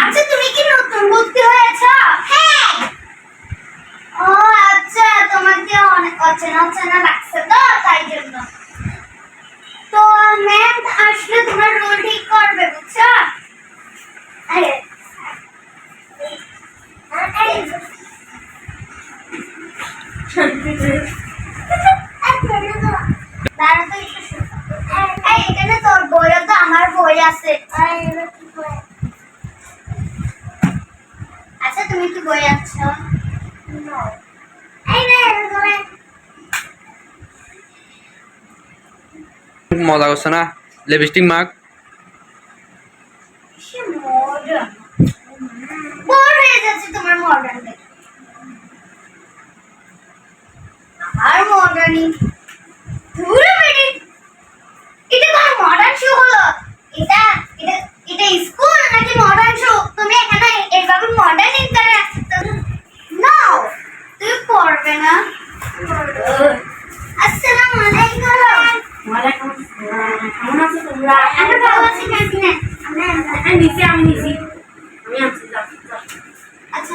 আচ্ছা তুমি কি নতুন ভর্তি হয়েছ? হ্যাঁ। ও আচ্ছা, তোমাকে অনেক অচেনা অচেনা লাগছে তো তাই জন্য। তো ম্যাম আসলে তোমার রোল ঠিক করবে, বুঝছো? আরে এখানে তোর বইও তো আমার বই আছে। আচ্ছা তুমি কি বই আছো? মজা করছে না? লিপস্টিক মাখ। বোর হয়ে যাচ্ছে তোমার মডার্ন দেখে। আর মডার্নই ধুরে বেরি। এটা কোন মডার্ন শো হলো? এটা এটা এটা স্কুল নাকি মডার্ন শো? তুমি এখানে এইভাবে মডার্ন ইন্টারে নো, তুমি পড়বে না। আসসালামু আলাইকুম। ওয়ালাইকুম আসসালাম। কেমন আছো তোমরা? আমরা ভালো আছি নাকি না? আমি নিচে আমি আছি। আচ্ছা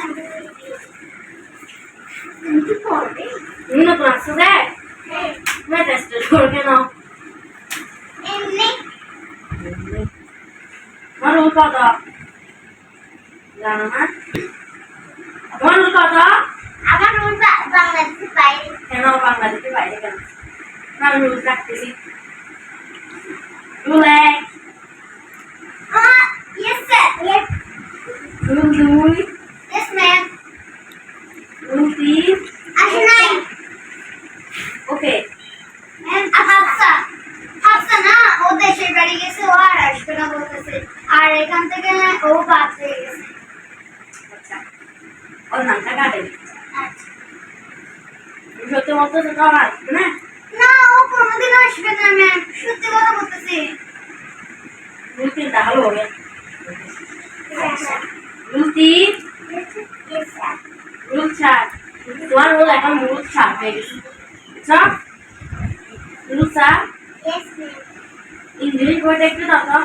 তুমি কি পড়বে? তুমি নতুন আসছো রে? তুমি টেস্ট করে কেন? এমনি আমার রোল কত? জানো না? আমার রোল কত? আমার রুল বাংলাদেশের বাইরে। কেন বাংলাদেশের বাইরে কেন? আমি রুল রাখতেছি। রুল এক, Yes sir. Yes. রুল দুই, Yes ma'am. রুল তিন। আসে নাই। ওকে। Ma'am হাফসা না, ও দেশের বাড়ি গেছে, ও আর আসবে না বলতেছে। আর এখান থেকে ও বাদ হয়ে গেছে। আচ্ছা, ওর নামটা কাটে। আচ্ছা। সত্যি মতো তো আসবে না? না, ও কোনোদিন আসবে না ম্যাম, সত্যি কথা বলতেছি। রুল তিনটা হলো হবে। আচ্ছা। রুল তিন, Yes sir. রুল চার। তোমার রুল এখন রুল চার হয়ে গেছে। বুঝছো? রুল চার, Yes ma'am. ইংলিশ বইটা একটু দাও তো।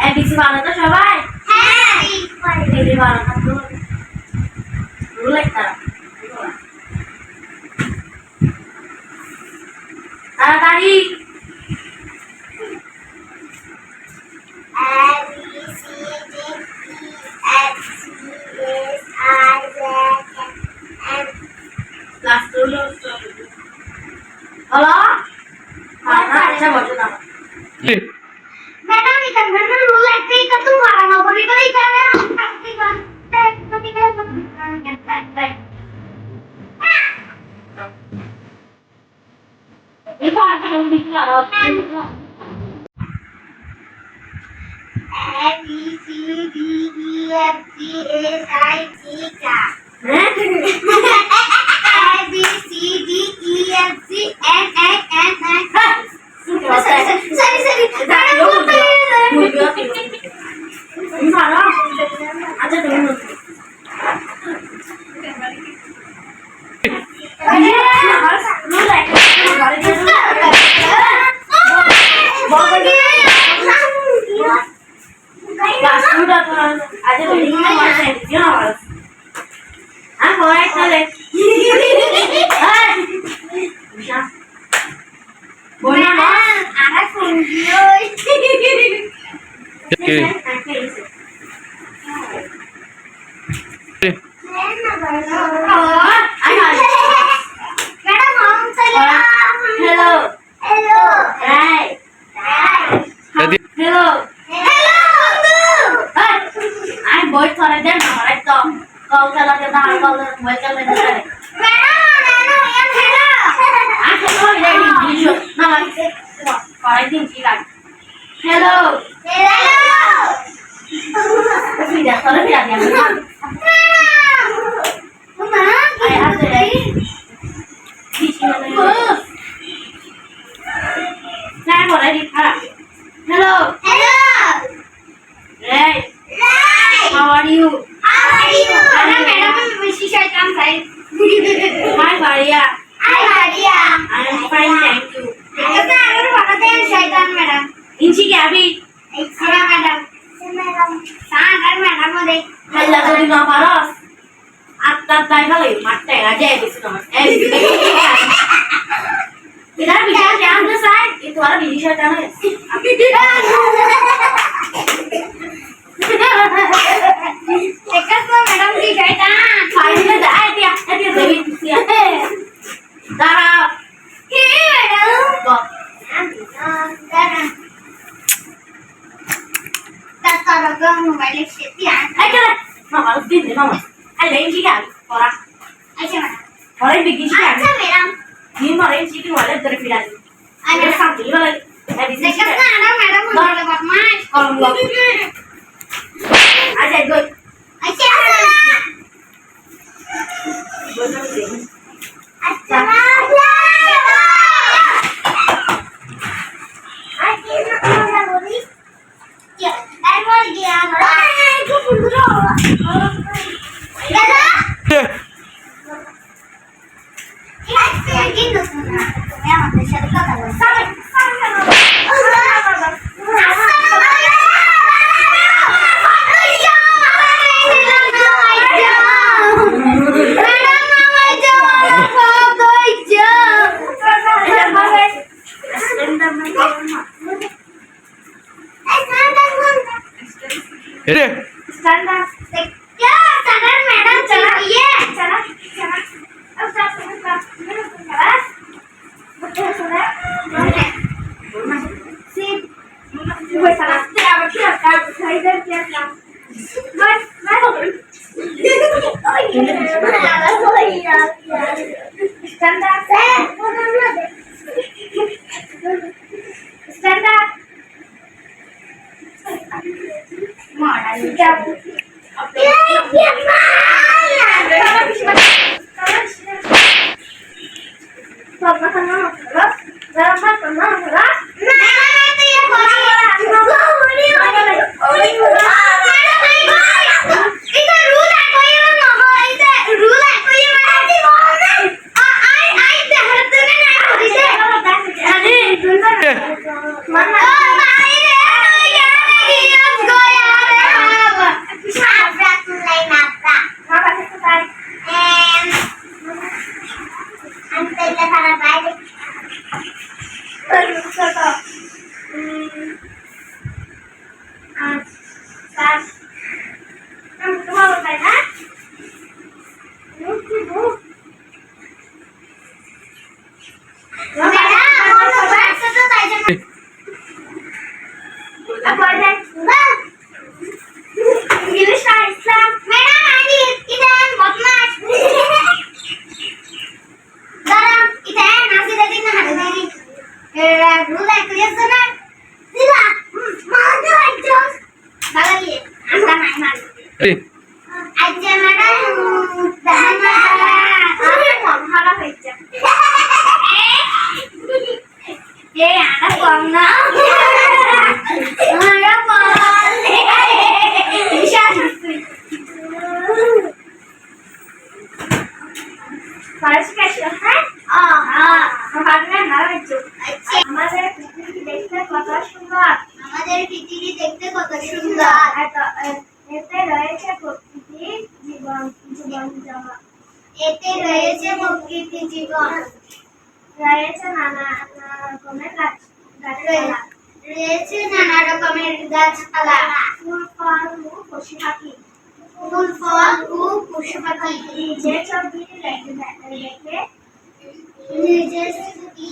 এবিসি ভালো তো সবাই? হ্যাঁ, ঠিক পারি। এবিসি ভালো থাকতো। রুল একটা তাড়াতাড়ি। A B C D E F G H I J K L last rule হলো আচ্ছা বসো না। मैडम इधर मैडम रूल ऐसे ही कर तुम मारा ना बोली तो ही कर रहे हो काफी बात तो भी कर ये बात हम दिखा रहा A B C D E F G H I J K है A B C D E F G N N N N sorry तुम मारो अच्छा तुम रूल है आज तो नहीं मारते क्यों हाँ कोई चले बोलना ना आना सुन लियो मैडम हम चले hello hello hi hello hello आई बोल थोड़ा देर ना हमारे तो कॉल चला के बाहर कॉल मोबाइल चल रहा है मैडम हेलो आज तो ये इंग्लिश ना लगे पढ़ाई दिन की लग हेलो हेलो फिर थोड़ा फिर आ गया मम्मा आई आ गई Maria. Hi Maria. I am fine, thank you. Kita akan pakai syaitan madam. Inci Gabby. Iya madam. Madam. Sangat madam mau Halla jadi nggak paras. Atas tadi kali mati aja ya bisa mas. Kita bicara jangan selesai. Itu ada di share channel. Dekat tuh madam di syaitan. Finally dah dia dari dia. Darah. Iya madam. Kok Darah. Tataraga mobile setian. ayo lah. Mama harus din mama. Ada Inci Gabby. Orang. Aja madam. Orang bikin sih kan. Aja madam. Ini orang Inci kan wala dari pidan. Ada sambil lagi. Ada di Dekat sini. tuh ada madam mau dapat mas. Kalau gua aja gue. Aja. Gue terus ini. Ini. Standar. Ya, sadar madam चला ये चला चला अब सब चला betul sudah sip Gue salah. Tidak berkira kan. Saya dan siapa. Mas, mas. Standar. Standar. Aja madam dahan malah aja. Ada bang ada bang bisa harus kasih kan আমাদের পৃথিবী দেখতে কত সুন্দর এতে রয়েছে প্রকৃতি জীবন জগৎ এতে রয়েছে প্রকৃতি জীবন রয়েছে নানা রকমের গাছপালা রয়েছে নানা রকমের গাছপালা ফুল ফল ও পশু পাখি নিজের ছবি রেখে নিজের ছবি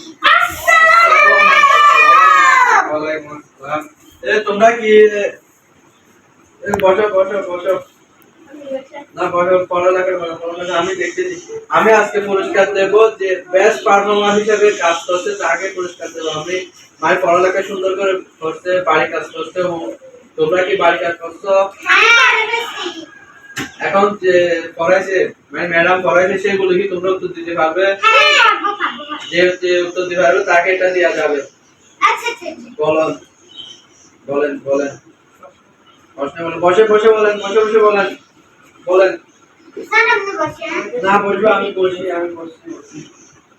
তোমরা কি বসো বসো বসো না বসো পড়ালেখা করো পড়ালেখা আমি দেখতেছি আমি আজকে পুরস্কার দেব যে বেস্ট পারফরমার হিসেবে কাজ করছে তাকে পুরস্কার দেব আমি মায়ের পড়ালেখা সুন্দর করে করছে বাড়ি কাজ করছে তোমরা কি বাড়ি কাজ করছো এখন যে পড়াইছে মানে ম্যাডাম পড়াইছে সেগুলো কি তোমরা উত্তর দিতে পারবে যে উত্তর দিতে পারবে তাকে এটা দেওয়া যাবে বলেন বলেন বলেন বসে বলেন বসে বসে বলেন বসে বসে বলেন বলেন স্যার আপনি বসেন। না বসবো, আমি বসি।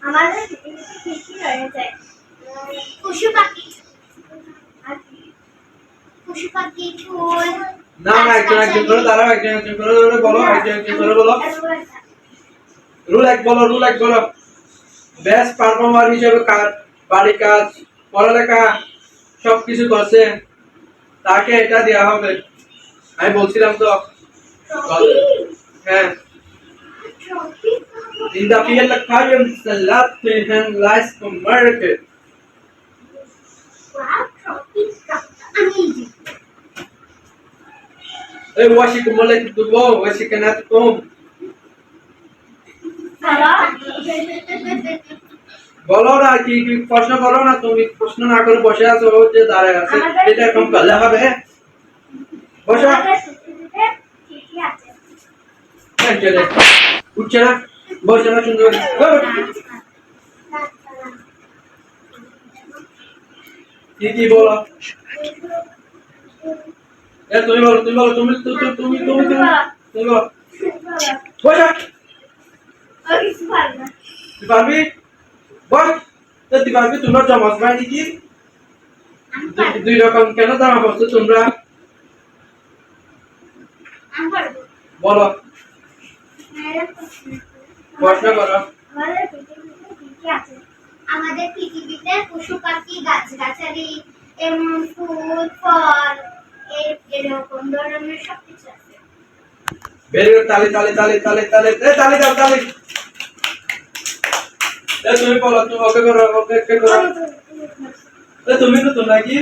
আমাদের কি রয়েছে? পশু পাখি, পশু পাখি, ফুল। না না, একজন করে দাঁড়াও, একজন করে বলো, একজন করে বলো। রুল এক বলো। বেস্ট পারফর্মার হিসেবে বাড়ি কাজ, পড়ালেখা সবকিছু করছে, তাকে এটা দেওয়া হবে। আমি বলছিলাম তো। হ্যাঁ। In the field of science, the lab and lies market. Hey, washi kumole kutubo, washi kanat kum. বলো না, কি প্রশ্ন করো না, তুমি প্রশ্ন না করে বসে আছো, ও যে দাঁড়ায় আছে, এটা এরকম করলে হবে? বসো। চলে উঠছে না, বসে না, সুন্দর কি বলো? তুমি বলো, তুমি বলো, তুমি বলো। বসো। তুই পারবি? বল। তুই পারবি? তোমরা জমাস ভাই নাকি? দুই রকম কেন দাঁড়া বলছো তোমরা? বলো, প্রশ্ন করো। আমাদের পৃথিবীতে পশু পাখি, গাছগাছালি এবং ফুল ফল এরকম ধরনের সবকিছু আছে। ভেরি গুড, তালি। দাও। তুমি বলো, তুমি ওকে করো। তুমি তো নাকি?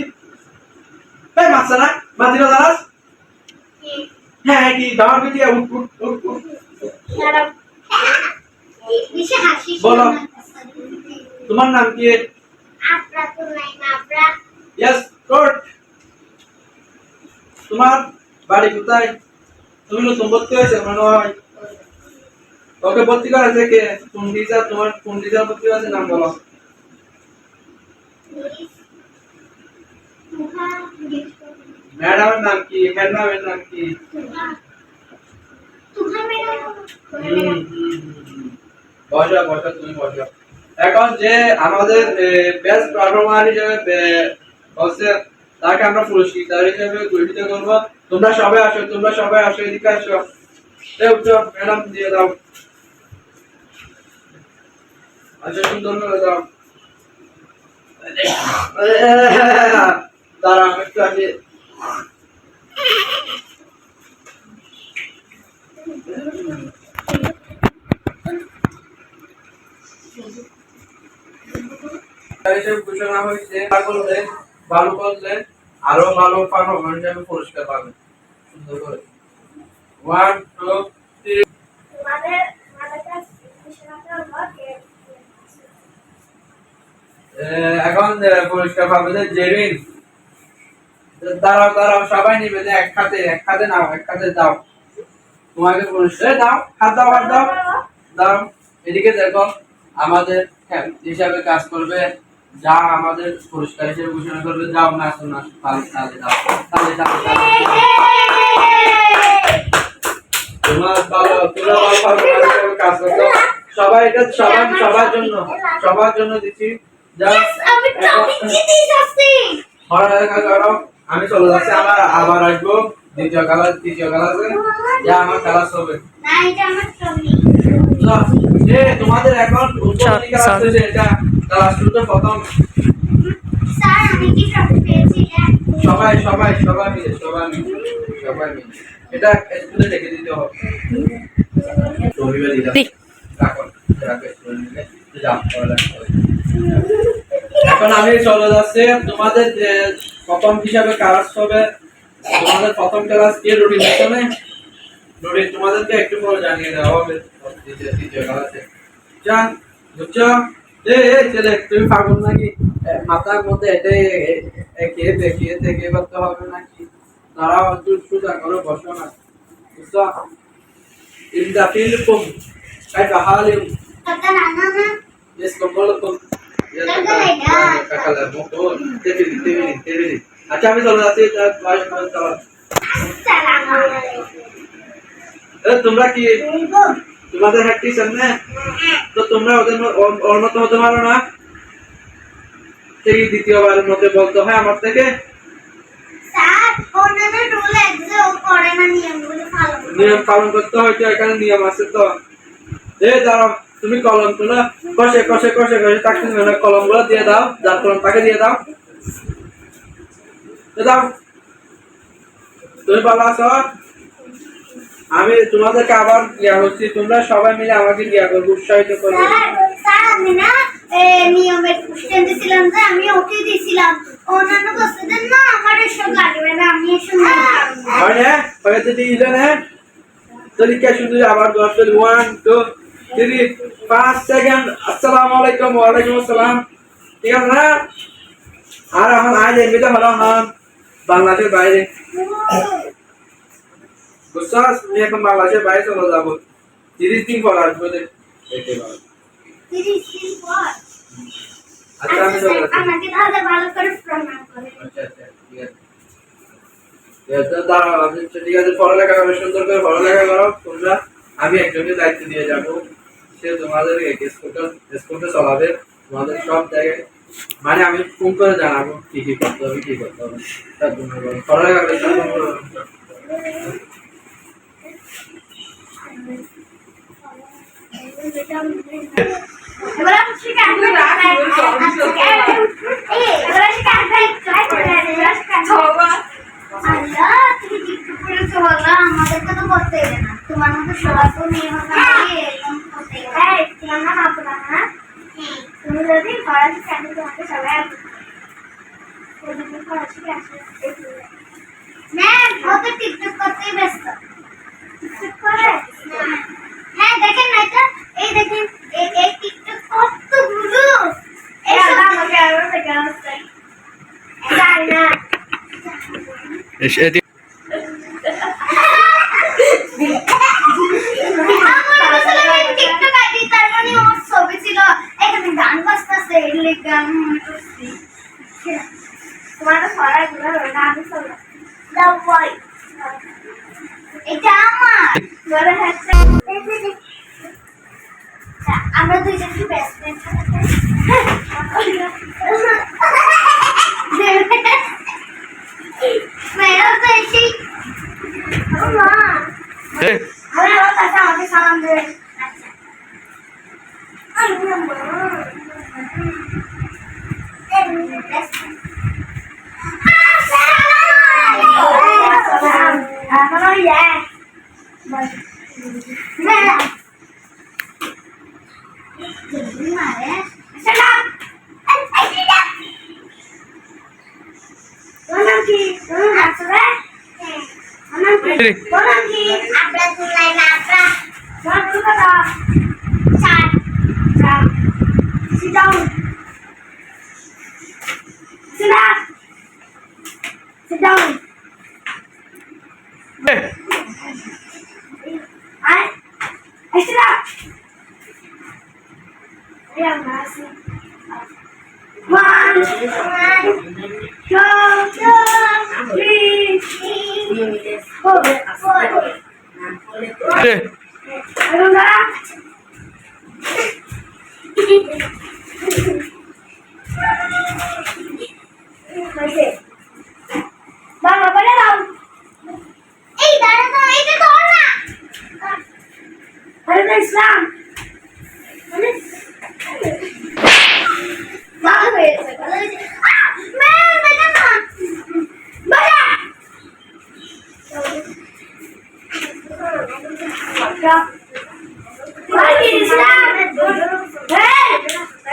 এই মাছরা মাঝিরা দাঁড়াস। হ্যাঁ, কি দাঁড় দিয়ে উঠ। বেশি হাসি বলো। তোমার নাম কি? আপরা তো নাই না, আপরা। Yes, good. তোমার বাড়ি কোথায়? তুমি নতুন ভর্তি হয়েছে মনে হয়। ওকে ভর্তি করেছে কে? কোন টিচার? তোমার কোন টিচার ভর্তি হয়েছে, নাম বলো। ম্যাডামের নাম কি? হেড ম্যামের নাম কি? বসো, তুমি বসো। এখন যে আমাদের বেস্ট পারফর্মার হিসেবে হচ্ছে, তাকে আমরা পুরস্কার হিসেবে ঘোষিত করব। তোমরা সবাই আসো, এদিকে আসো। ম্যাডাম দিয়ে দাও। আচ্ছা, সুন্দর করে দাও। দাঁড়া, আমি একটু আগে ঘোষণা হয়েছে, ভালো করলে আরো ভালো পারফরম্যান্স হিসেবে পুরস্কার পাবে। সুন্দর করে 1 2 3। এখন পুরস্কার পাবে জেরিন। দাঁড়াও, সবাই নিবে, এক খাতে নাও, এক খাতে দাও। তোমাকে পুরস্কার দাও, হাত দাও। এদিকে দেখো, আমাদের হিসাবে কাজ করবে, যা আমাদের পুরস্কার হিসেবে ঘোষণা করবে। যাও, নাচো, তালে দাও। তোমরা কাজ করছো সবাই, এটা সবার জন্য দিচ্ছি। আমি চলে যাচ্ছি, আবার আসবো দ্বিতীয় ক্লাসে, যা আমার ক্লাস হবে। তোমাদের এখন এটা ক্লাস 2 তে প্রথম। সবাই মিলে এটা স্কুলে লিখে দিতে হবে। এখন আমি চলে যাচ্ছি, তোমাদের প্রথম হিসাবে ক্লাস হবে। তোমাদের প্রথম ক্লাস কি রুটিন আছে না? রুটিন তোমাদেরকে একটু পরে জানিয়ে দেওয়া হবে দ্বিতীয় ক্লাসে। যা বুঝছো? ছেলে, তুমি পাগল নাকি? মাথার মধ্যে খেয়ে করতে হবে নাকি? দাঁড়াও, একটু সোজা করো, বসো না। বুঝছো? In the field كيف حالكم؟ يسكن بلكم আচ্ছা, আমি চলে যাচ্ছি। তোমরা কি তোমাদের হেড টিচার না? তো তোমরা ওর মতো হতে পারো না? সেই দ্বিতীয়বারের মধ্যে বলতে হয় আমার থেকে স্যার ওনাদের রুল এক্সে ও করে না, নিয়মগুলো ফলো করে। নিয়ম পালন করতে হয়, তো এখানে নিয়ম আছে তো। দাঁড়াও, তুমি কলম তুলো, কষে কষে কষে কষে তাকে কলম গুলো দিয়ে দাও, যার কলম তাকে দিয়ে দাও। দাও, তুমি ভালো আছো? আমি তোমাদেরকে আবার ইয়া করছি, তোমরা সবাই মিলে আমাকে ইয়া করবে, উৎসাহিত করবে। স্যার আমি না নিয়মের কোশ্চেন দিছিলাম যে আমি ওকে দিছিলাম, অন্যান্য কোশ্চেন না আমার এসব লাগবে না, আমি এসব হয় না? হয়ে যদি ইলে না তাহলে কে শুধু আবার 10 1 2 3 5 সেকেন্ড। আসসালামু আলাইকুম। ওয়া আলাইকুম আসসালাম। ঠিক আছে না? আর এখন আজ এমনিতে হলো হন বাংলাদেশের বাইরে, বুঝছস? আমি এখন বাংলাদেশের বাইরে চলে যাবো, 30 দিন পর আসবো। আচ্ছা আমি চলে যাচ্ছি। আমাকে তাহলে ভালো করে প্রণাম করে। আচ্ছা আচ্ছা ঠিক আছে। দাঁড়াও, ঠিক আছে, পড়ালেখা করো, সুন্দর করে পড়ালেখা করো তোমরা। আমি একজনের দায়িত্ব দিয়ে যাবো, সে তোমাদের স্কুলটা চালাবে, তোমাদের সব জায়গায়, মানে আমি ফোন করে জানাবো কি কি করতে হবে কি করতে হবে। তার জন্য পড়ালেখা করে এবার আমি শিখা এবার শিখা আল্লাহ তুমি টিকটক করেছো বলো, আমাদেরকে তো করতে হবে না, তোমার মতো সবার তো নিয়ম এরকম করতে হবে। তোমার নাম আপনার না, তুমি যদি ফরাসি চ্যানেল তোমাকে সবাই ম্যাম ও তো টিকটক করতেই ব্যস্ত। টিকটক করে? হ্যাঁ দেখেন না এটা, এই দেখেন এই টিকটক কতগুলো, এই আমাকে আরো দেখা যাচ্ছে জানি না। টিকটক আইডি তার মানে ওর ছবি ছিল, এখানে গান বাজতেছে, এর গান মনে করছি। তোমার তো সরাই গুলো গান চলো দাও বই, এটা আমার বড় হাতটা। আমরা দুইজন কি বেস্ট ফ্রেন্ড? মেয়েরা তো এসেই মা আমি আমার কাছে আমাকে সালাম দেবে। আচ্ছা Sit down. Sit up. Sit down. I sit up. Yeah, Mercy. 1, 2, 3, 4. I don't know. বাবা বলে দাও, এই দাঁড়া তো, এইটা তো না, আরে তো ইসলাম মানে ভালো হয়েছে, ভালো হয়েছে। ম্যাম দেখেন না বাবা ভাই ইসলাম, এই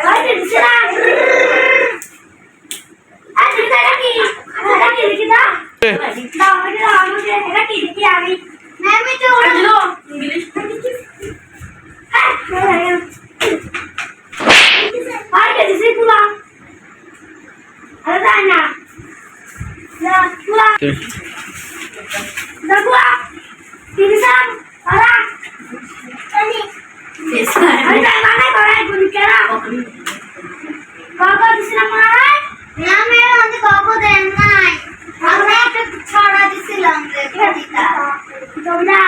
ভাই ইসলাম আরে এটা কি দেখি না দাও, এটা আমাকে এটা কি দেখি আমি ম্যাম এটা হলো ইংলিশ হ্যাঁ ভাই কে দিছি পুলা আরে না না না পুলা না পুলা তিনজন আরা আমি আরে মানে করে কোন কেরা বাবা দিছিলাম না না ম্যাম আমি বাবা দেন নাই, আমরা একটা ছড়া দিছিলাম যে কবিতা তোমরা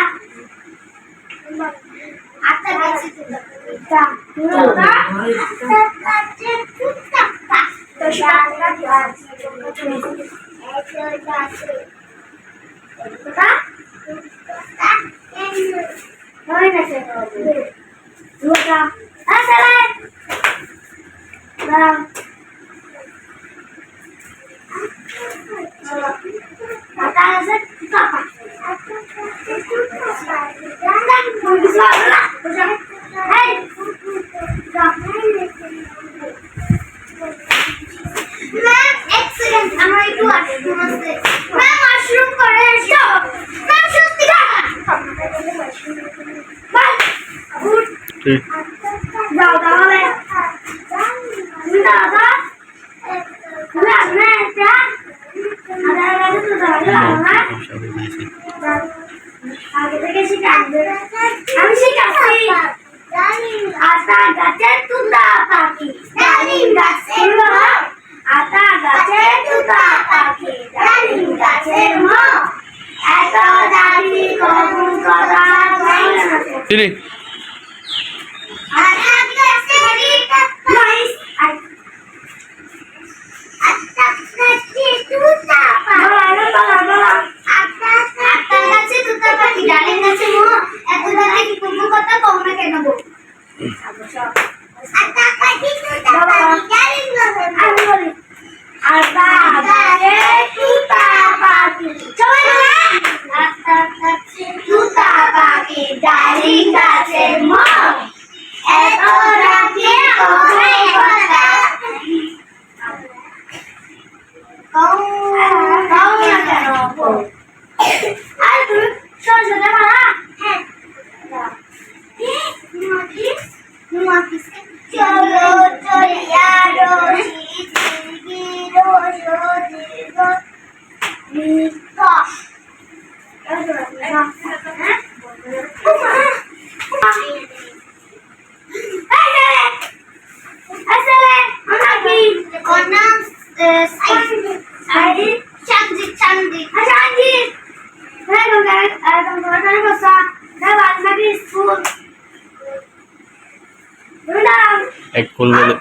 ঠিক যাও তাহলে তুমি দাদা তুমি আসবে একটা আধার কার্ডে তো দাদা না আগে থেকে শিখাবে আমি শিখাচ্ছি আতা গাছের তুতা পাখি ডালিম গাছের মা আতা গাছের তুতা পাখি ডালিম গাছের মা এত ডালি কবুল করা তিনি এক ফুল বলে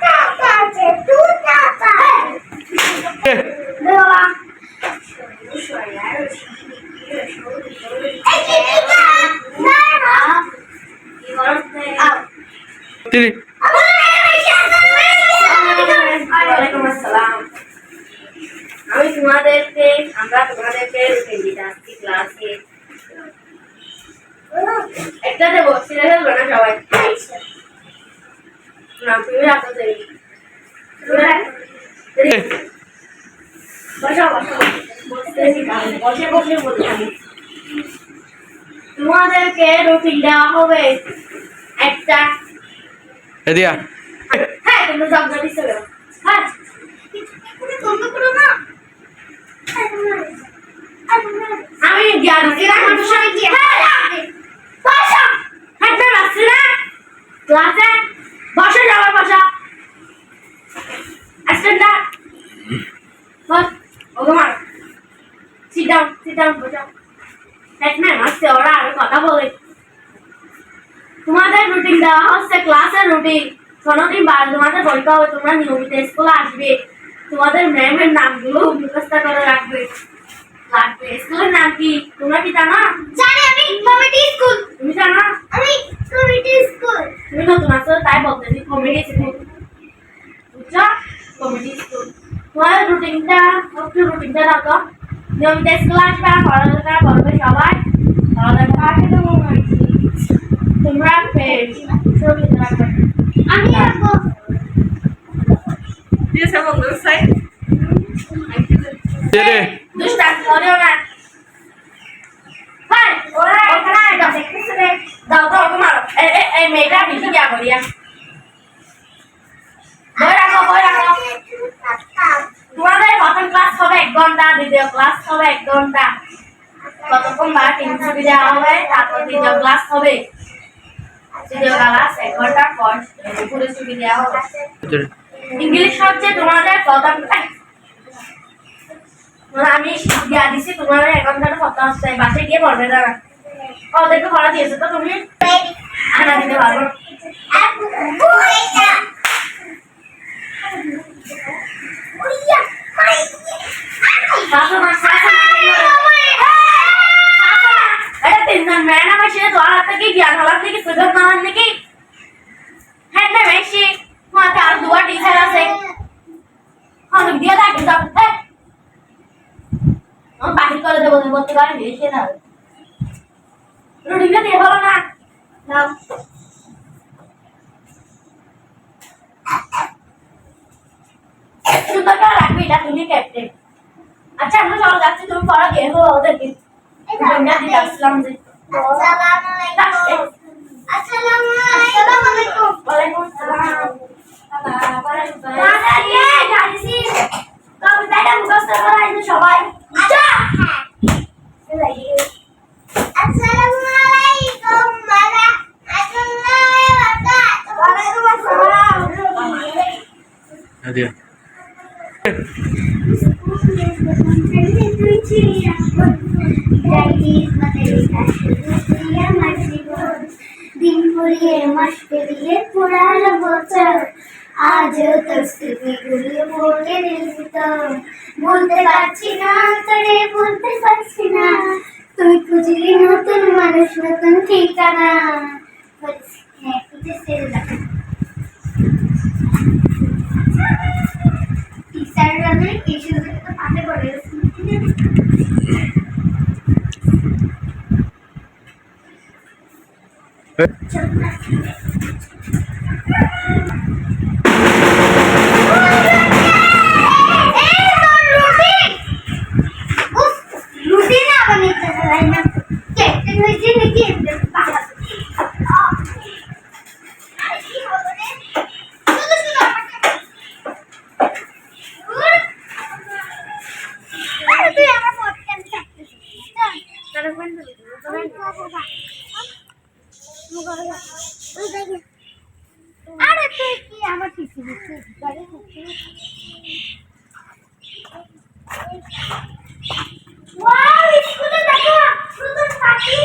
তিনি ওয়ালাইকুম আসসালাম। আমি তোমাদেরকে আজকে ক্লাসে একটা দেবো ছেড়ে ফেলবো না সবাই না তুমি রাখো দেরি বসো বসো বসে বসে বলছি আমি তোমাদেরকে রুটিন দেওয়া হবে একটা এদিয়া হ্যাঁ তুমি জব্দ দিছো হ্যাঁ আমি জ্ঞান আমার সঙ্গে গিয়ে বসো হাঁটতে পারছি না ক্লাসে বসো যাবার বসো স্ট্যান্ড আপ বস ওগমার সিট ডাউন বসো এক ম্যাম আসছে ওরা আর কথা বলে তোমাদের রুটিন দেওয়া হচ্ছে ক্লাসের রুটিন 16 দিন বাদ তোমাদের পরীক্ষা হবে তোমরা নিয়মিত স্কুলে আসবে তোমাদের ম্যামের নামগুলো মুখস্থ করে রাখবে স্কুলের নাম কি তোমরা কি জানো জানি আমি কমিটি স্কুল তুমি জানো আমি কমিটি স্কুল তুমি নতুন আছো তাই বলতেছি কমিটি স্কুল বুঝছো কমিটি স্কুল তোমাদের রুটিনটা দাও তো নিয়মিত স্কুলে আসবে আর পড়ালেখা করবে সবাই পড়ালেখা তোমরা আমি রাখবো রে দুষ্টান করেও না ভাই ওরা এখানে দাও তো তোমার এই মেয়েটা বেশি যা করিয়া বই রাখো তোমাদের প্রথম ক্লাস হবে 1 ঘন্টা দ্বিতীয় ক্লাস হবে 1 ঘন্টা কতক্ষণ বা 3 ছবি দেওয়া হবে তারপর দ্বিতীয় ক্লাস হবে দ্বিতীয় ক্লাস 1 ঘন্টা পর পুরো ছবি দেওয়া হবে ইংলিশ হচ্ছে তোমাদের প্রথম আমি দিয়া দিছি তোমার 1 ঘন্টার কথা হচ্ছে বাসে গিয়ে পড়বে না ওদেরকে পড়া দিয়েছে তো তুমি আনা দিতে পারবো আমার বাহির করে দেবো তুমি বলতে পারবি এসে না রুটিনটা দিয়ে ভালো না নাও সুন্দর করে রাখবি এটা তুমি ক্যাপ্টেন আচ্ছা আমরা চলো যাচ্ছি তুমি পড়া দিয়ে হো ওদেরকে রুটিনটা দিয়ে আসলাম যে আসসালামু আলাইকুম আসসালামু আলাইকুম ওয়ালাইকুম আসসালাম দাদাকে জানিসি কবিতাটা মুখস্থ করা এই সবাই আচ্ছা আসসালামু আলাইকুম মালা আসসালামু আলাইকুম ওয়ালাইকুম আসসালাম দিয়া दिन पुरिए मास पेरिए पुराना बचर आज तक स्थिति गुलिए बोले दिल तो বলতে পারছি না তোরে বলতে পারছি না তুই খুঁজলি নতুন মানুষ নতুন ঠিকানা হ্যাঁ কিছু সেরে রাখ টিচাররা না এই সুযোগে তো পাতে পড়ে আরে তুই কি আমার কিছু দিচ্ছিস গাড়ি ওয়াও স্কুলে দেখো সুন্দর পাখি